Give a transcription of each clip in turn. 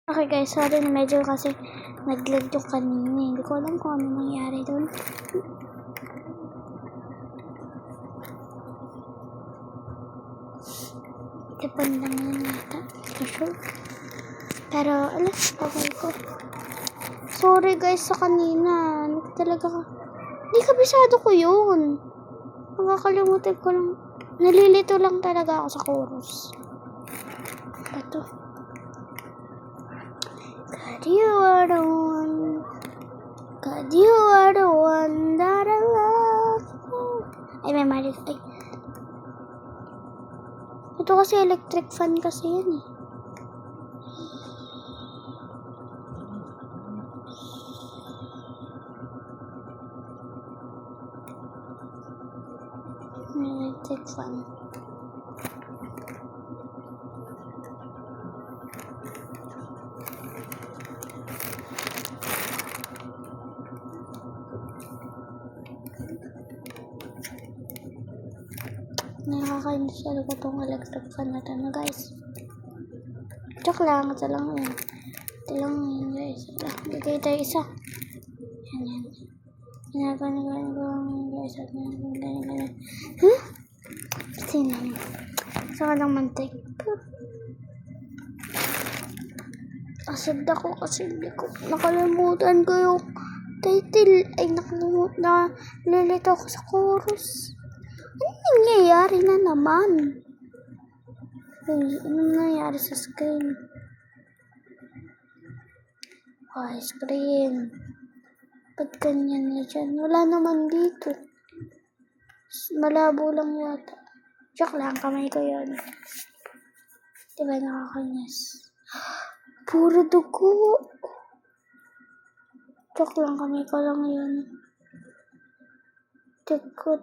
Okay guys, sorry na medyo kasi nag-lag yung kanina. Hindi ko alam kung ano nangyari doon. Japan lang yan yata. Sure. Pero, alas, okay ko. Sorry guys sa kanina. Talaga ka. Hindi kabisado ko yun. Nakakalimutan ko lang. Nalilito lang talaga ako sa chorus. Ito. God, you are the one. God, you are the one that I love. Ay, may marit. Ay. Ito kasi electric fan kasi yan eh. Electric fan. Nakakainis talaga itong electric fan na ito na guys. Joke lang, ito lang yun. Ito lang yun guys. Bigay tayo isa. Yan. Ganyan guys. Ganyan. Huh? Sino yun? Saka lang mantik. Asad ako kasi hindi ko nakalimutan ko yung title. Ay, nalilito ako sa chorus. Ano nangyayari na naman? Ay, ano nangyayari sa screen? Ay, screen. Ba't ganyan na dyan? Wala naman dito. Malabo lang yata. Joke lang, kamay ko yun. Diba nakakainis? Puro dugo. Joke lang, kamay ko lang yun. Dugo.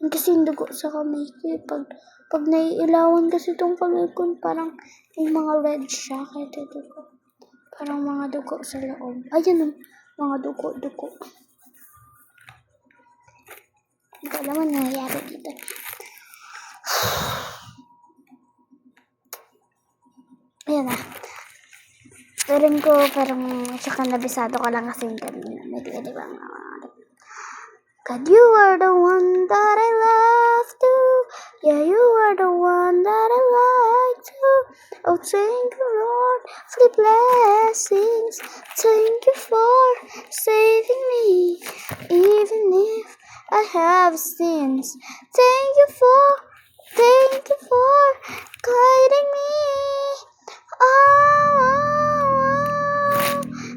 Kasi yung dugo sa kamay ko. Pag naiilawan kasi itong kamay ko, parang may mga red siya. Kaya dugo. Parang mga dugo sa loob. Ayan o, mga dugo. Hindi ko alam na nangyayari dito. Ayan na. Turing ko, parang tsaka nabisado ko lang kasi kanina. Di ba? God, you are the one that I love to. Yeah, you are the one that I like to. Oh, thank you, Lord, for the blessings. Thank you for saving me, even if I have sins. Thank you for guiding me.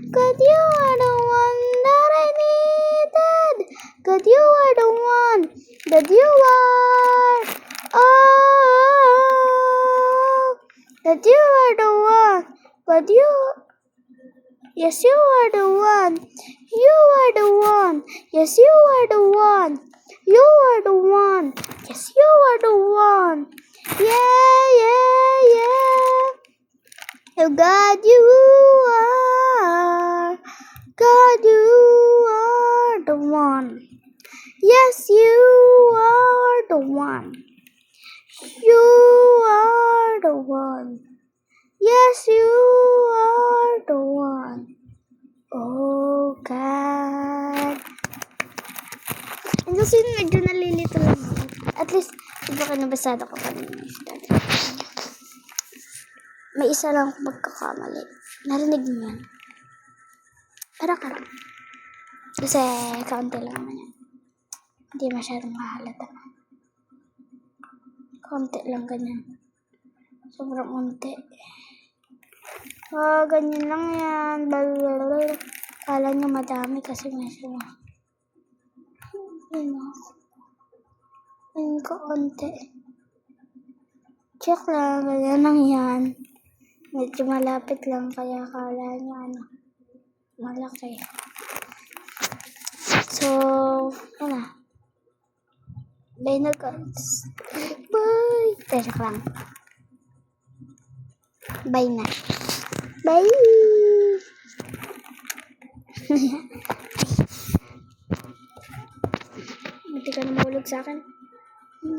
God, you are the one that I needed. God, you are the one that you are. God, you are the one. God, yes, you are the one. You are the one. Yes, you are the one. You are the one. Yes, you are the one. Yeah. Oh, God, you are. God, you are the one. Yes, you are the one. You are the one. Yes, you are the one. Oh, God. And kasi medyo nalilito lang ako. At least, diba ka nabasado ko kanina. May isa lang akong magkakamali. Narinig mo yan? Parang. Kasi kaunti lang naman yan. Hindi masyadong mahalata. Kaunti lang ganyan. Sobrang unti. Ganyan lang yan. Kala nyo madami kasi medyo yun kaunti. Check lang. Ganyan lang yan. Medyo malapit lang kaya kala nyo malaki. So, bye na guys. Bye. Teka lang. Bye na. Bye. Hindi ka na mahulog sa akin.